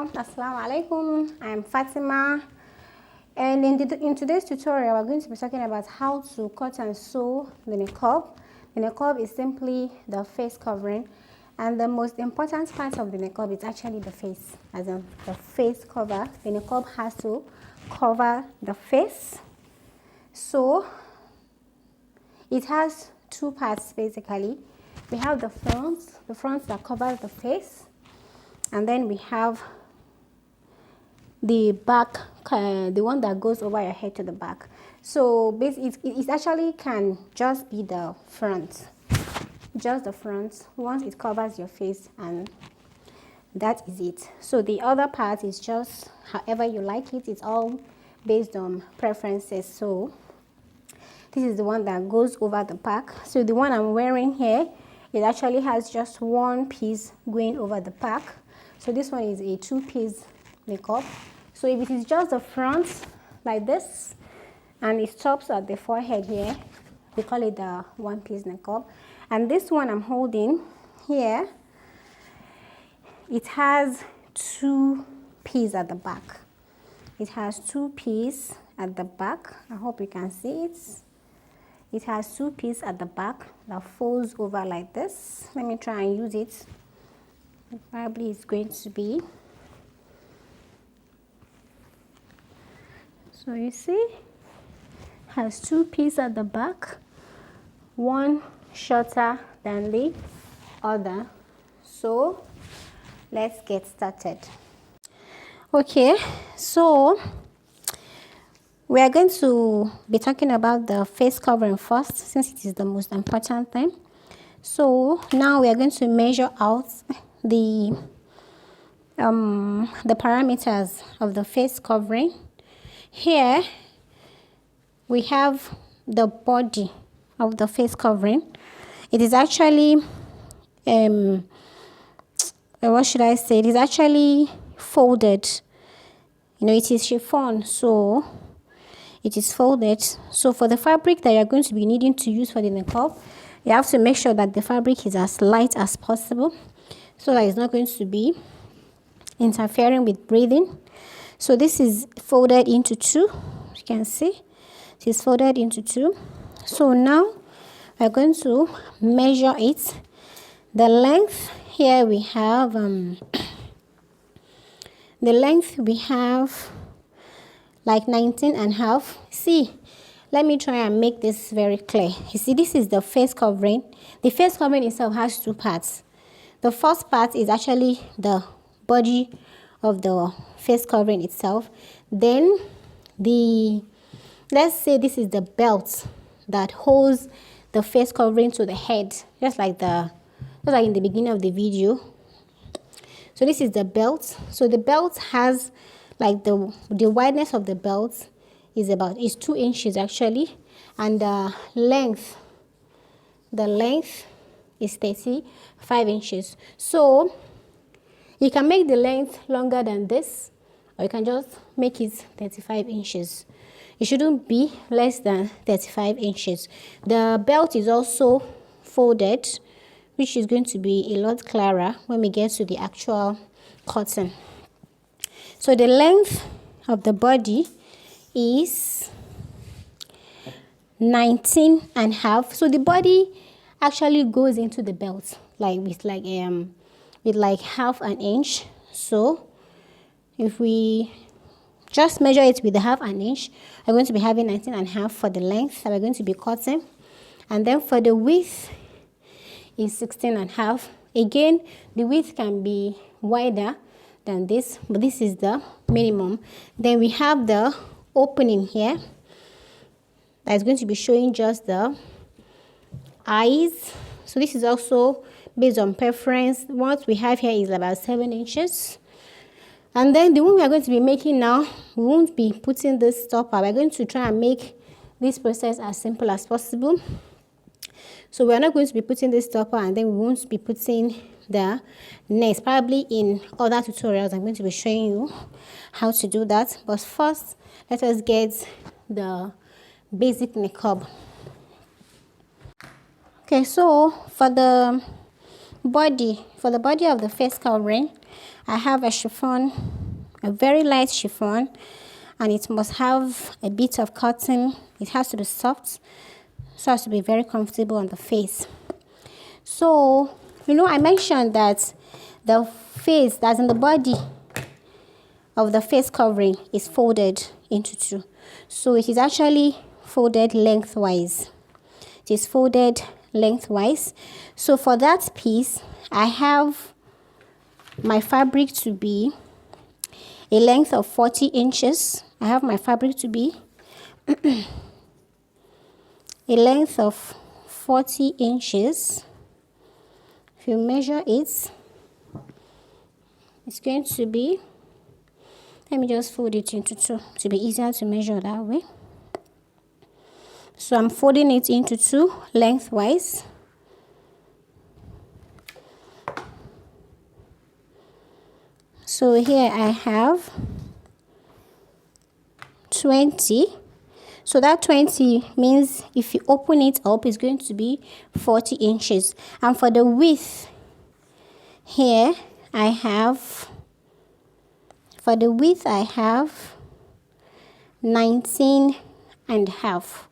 Assalamu alaikum. I'm Fatima, and in today's tutorial we're going to be talking about how to cut and sew the niqab. The niqab is simply the face covering, and the most important part of the niqab is actually the face, as in the face cover. The niqab has to cover the face, so it has two parts basically. We have the front that covers the face, and then we have the back, the one that goes over your head to the back. So it actually can just be the front, just the front, once it covers your face, and that is it. So the other part is just however you like it. It's all based on preferences. So this is the one that goes over the back. So the one I'm wearing here, it actually has just one piece going over the back. So this one is a two-piece niqab. So if it is just the front like this and it stops at the forehead here, we call it the one-piece niqab. And this one I'm holding here, it has two pieces at the back. It has two pieces at the back. I hope you can see it. It has two pieces at the back that folds over like this. Let me try and use it. Probably it's going to be. So you see, has two pieces at the back, one shorter than the other. So let's get started. Okay, so we are going to be talking about the face covering first, since it is the most important thing. So now we are going to measure out the parameters of the face covering. Here we have the body of the face covering. It is actually what should I say, it is actually folded. You know, it is chiffon, so it is folded. So for the fabric that you're going to be needing to use for the niqab, you have to make sure that the fabric is as light as possible, so that it's not going to be interfering with breathing. So this is folded into two. You can see it is folded into two. So now we're going to measure it. The length here we have the length we have like 19.5. See, let me try and make this very clear. You see, this is the face covering. The face covering itself has two parts. The first part is actually the body of the face covering itself. Then let's say this is the belt that holds the face covering to the head, just like in the beginning of the video. So this is the belt. So the belt has like the wideness of the belt is 2 inches actually, and the length is 35 inches. So you can make the length longer than this, or you can just make it 35 inches. It shouldn't be less than 35 inches. The belt is also folded, which is going to be a lot clearer when we get to the actual cutting. So the length of the body is 19.5. So the body actually goes into the belt with half an inch. So if we just measure it with the half an inch, we're going to be having 19.5 for the length that we're going to be cutting. And then for the width is 16.5. Again, the width can be wider than this, but this is the minimum. Then we have the opening here that's going to be showing just the eyes. So this is also based on preference. What we have here is about 7 inches. And then the one we are going to be making now, we won't be putting this stopper. We're going to try and make this process as simple as possible. So we're not going to be putting this stopper, and then we won't be putting the next. Probably in other tutorials I'm going to be showing you how to do that. But first, let us get the basic niqab. Okay, so for the body of the face covering, I have a chiffon, a very light chiffon, and it must have a bit of cotton. It has to be soft, so as to be very comfortable on the face. So, I mentioned that the face that's in the body of the face covering is folded into two. So it is actually folded lengthwise. It is folded lengthwise. So for that piece, I have my fabric to be a length of 40 inches. I have my fabric to be a length of 40 inches. If you measure it, it's going to be, let me just fold it into two to be easier to measure that way. So I'm folding it into two lengthwise. So here I have 20. So that 20 means if you open it up, it's going to be 40 inches. And for the width, here I have, for the width I have 19 and a half.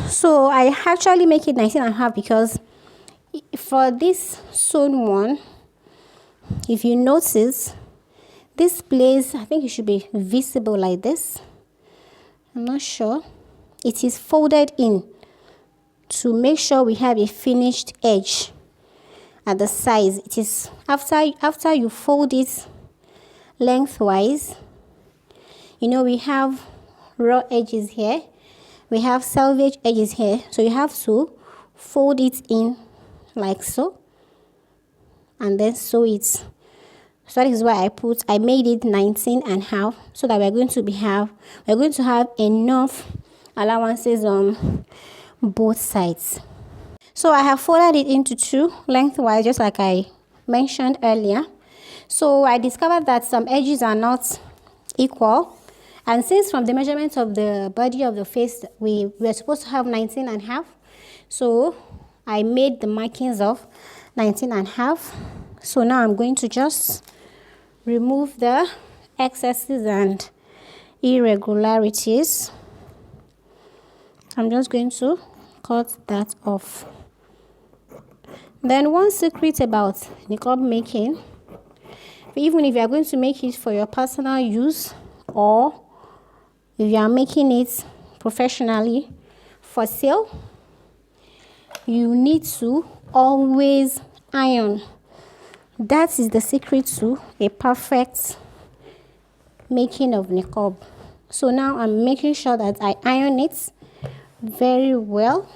So I actually make it 19 and a half because for this sewn one, if you notice, this place, I think it should be visible like this. I'm not sure. It is folded in to make sure we have a finished edge at the sides. It is after you fold it lengthwise, we have raw edges here, we have selvage edges here, so you have to fold it in like so and then sew it. So that is why I made it 19 and a half, so that we're going to have enough allowances on both sides. So I have folded it into two lengthwise, just like I mentioned earlier. So I discovered that some edges are not equal, and since from the measurements of the body of the face we were supposed to have 19 and a half, so I made the markings of 19 and a half. So now I'm going to just remove the excesses and irregularities. I'm just going to cut that off. Then one secret about niqab making, even if you are going to make it for your personal use or if you are making it professionally for sale, you need to always iron. That is the secret to a perfect making of niqab. So now I'm making sure that I iron it very well.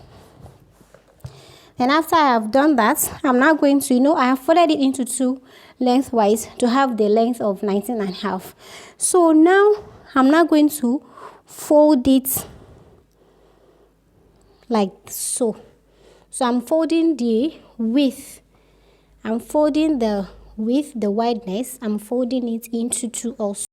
And after I have done that, I'm now going to, I have folded it into two lengthwise to have the length of 19 and a half. So now I'm not going to fold it like so. So I'm folding the width. I'm folding the width, the wideness. I'm folding it into two also.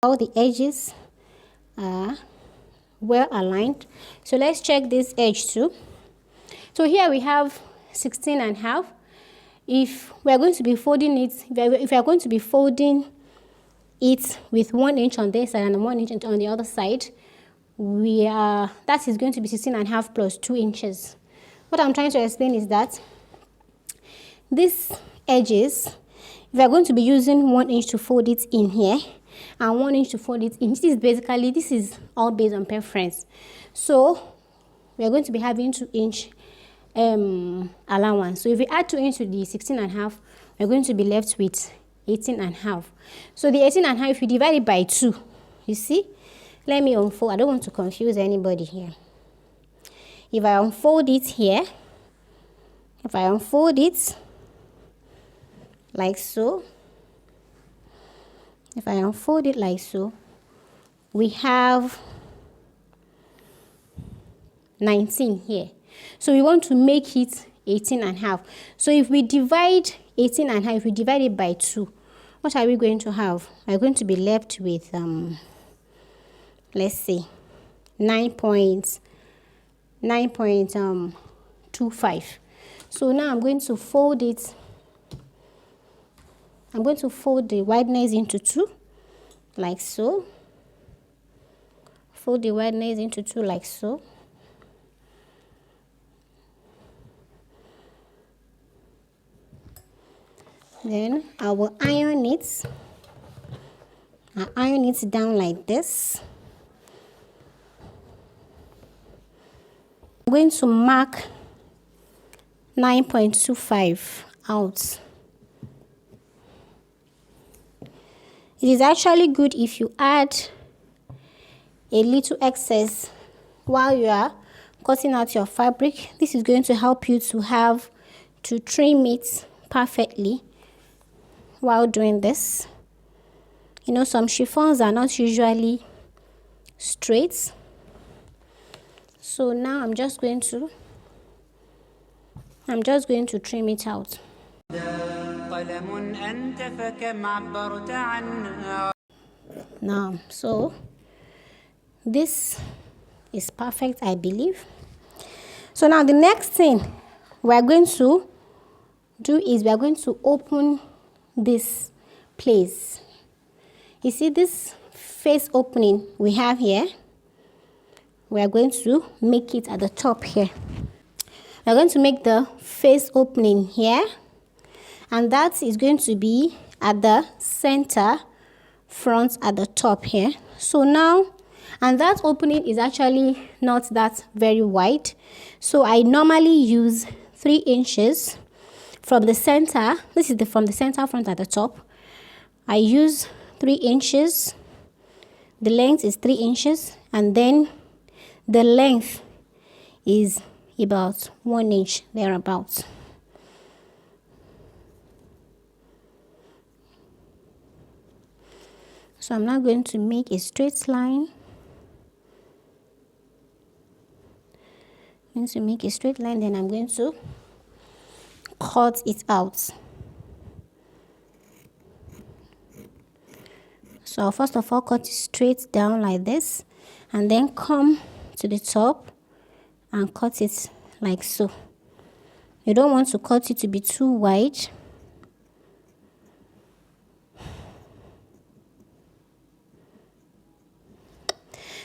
All the edges are well aligned. So let's check this edge too. So here we have 16 and a half. If we are going to be folding it, if we are going to be folding it with 1 inch on this side and 1 inch on the other side, that is going to be 16 and a half plus 2 inches. What I'm trying to explain is that these edges, if we are going to be using 1 inch to fold it in here and 1 inch to fold it in, this is all based on preference. So we are going to be having 2 inch allowance. So if we add 2 inch to the 16 and a half, we're going to be left with 18 and a half. So the 18 and a half, if you divide it by 2, you see, let me unfold. I don't want to confuse anybody here. If I unfold it here, if I unfold it like so, if I unfold it like so, we have 19 here. So we want to make it 18 and a half. So if we divide 18 and a half, if we divide it by 2, what are we going to have? We're going to be left with let's say 9.25. So now I'm going to fold it. I'm going to fold the wideness into 2, like so. Fold the wideness into 2, like so. Then I will iron it. I iron it down like this. I'm going to mark 9.25 out. It is actually good if you add a little excess while you are cutting out your fabric. This is going to help you to trim it perfectly while doing this. You know, some chiffons are not usually straight. So now I'm just going to trim it out. Now, so this is perfect, I believe. So now the next thing we are going to do is we are going to open this place. You see this face opening we have here? We are going to make it at the top here. We are going to make the face opening here, and that is going to be at the center front at the top here. So now, and that opening is actually not that very wide, so I normally use 3 inches from the center. This is from the center front at the top. I use 3 inches. The length is 3 inches, and then the length is about 1 inch thereabouts. So I'm now going to make a straight line. I'm going to make a straight line, then I'm going to cut it out. So I'll first of all cut it straight down like this, and then come to the top and cut it like so. You don't want to cut it to be too wide.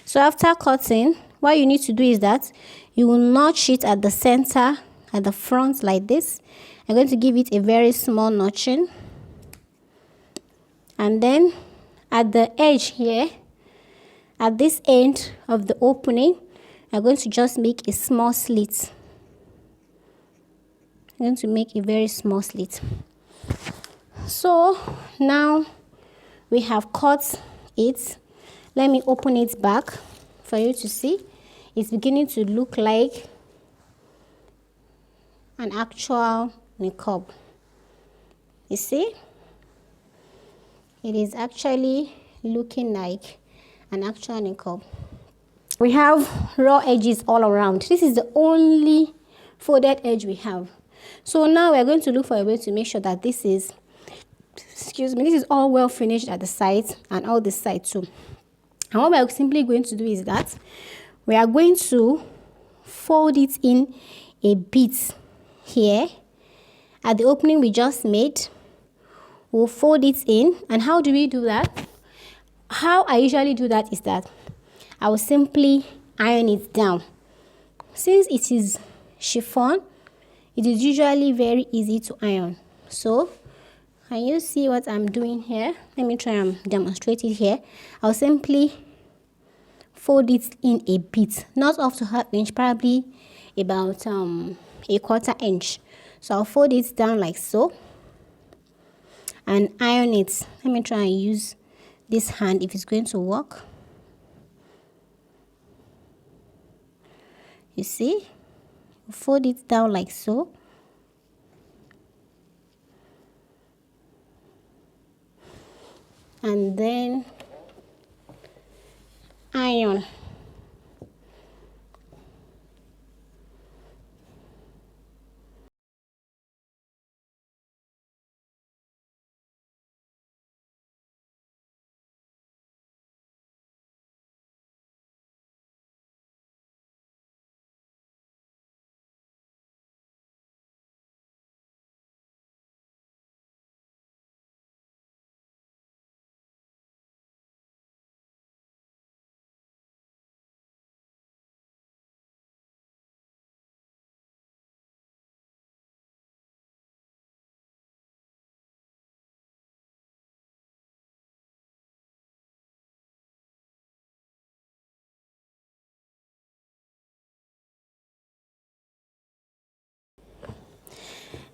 So after cutting, what you need to do is that you will notch it at the center, at the front like this. I'm going to give it a very small notching. And then at the edge here, at this end of the opening, I'm going to just make a small slit. I'm going to make a very small slit. So now we have cut it. Let me open it back for you to see. It's beginning to look like an actual niqab. You see? It is actually looking like an actual niqab. We have raw edges all around. This is the only folded edge we have. So now we're going to look for a way to make sure that this is, this is all well finished at the sides and all this side too. And what we're simply going to do is that we are going to fold it in a bit here at the opening we just made. We'll fold it in. And how do we do that? How I usually do that is that I will simply iron it down. Since it is chiffon, it is usually very easy to iron. So can you see what I'm doing here? Let me try and demonstrate it here. I'll simply fold it in a bit, not up to half inch, probably about a quarter inch. So I'll fold it down like so and iron it. Let me try and use this hand if it's going to work. You see, fold it down like so. And then iron.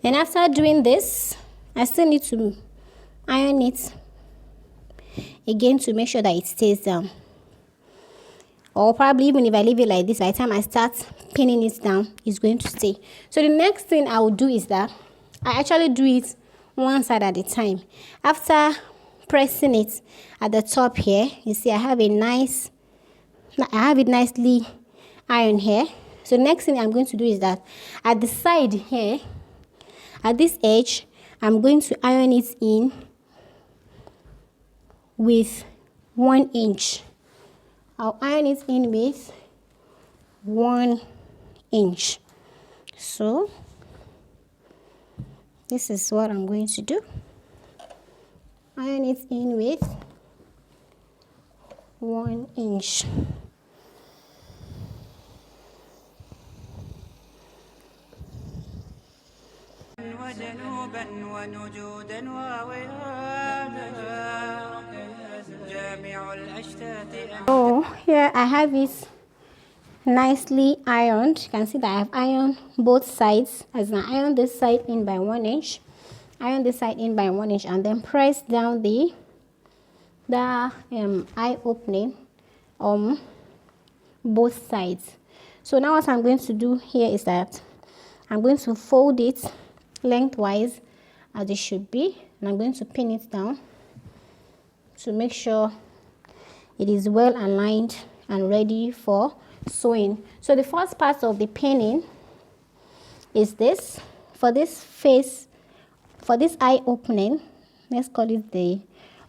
And after doing this, I still need to iron it again to make sure that it stays down. Or probably even if I leave it like this, by the time I start pinning it down, it's going to stay. So the next thing I will do is that I actually do it one side at a time. After pressing it at the top here, you see I have it nicely ironed here. So the next thing I'm going to do is that at the side here, at this edge, I'm going to iron it in with 1 inch. I'll iron it in with 1 inch. So this is what I'm going to do. Iron it in with 1 inch. So here I have it nicely ironed. You can see that I have ironed both sides. As I iron this side in by 1 inch, iron this side in by 1 inch, and then press down the eye opening on both sides. So now what I'm going to do here is that I'm going to fold it lengthwise as it should be, and I'm going to pin it down to make sure it is well aligned and ready for sewing. So the first part of the pinning is this. For this face, for this eye opening, let's call it the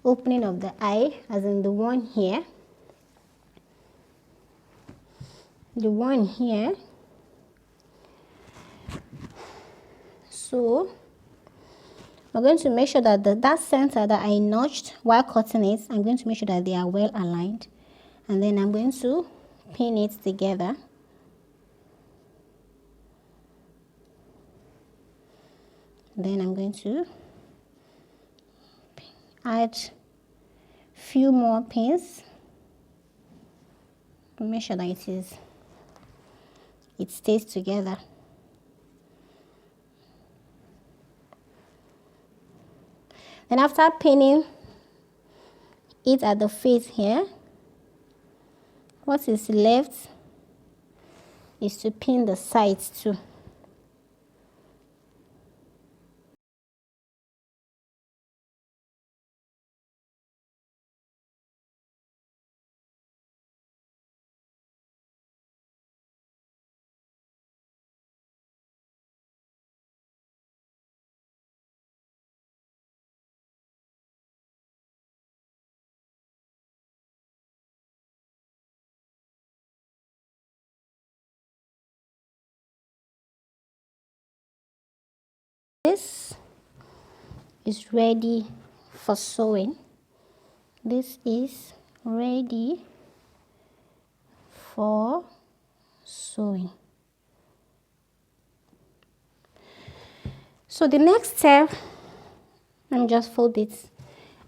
opening of the eye, as in the one here, the one here. So we're going to make sure that that center that I notched while cutting it, I'm going to make sure that they are well aligned, and then I'm going to pin it together. Then I'm going to add few more pins to make sure that it stays together. Then after pinning it at the face here, what is left is to pin the sides too. This is ready for sewing. This is ready for sewing. So the next step, let me just fold it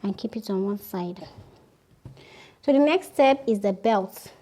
and keep it on one side. So the next step is the belt.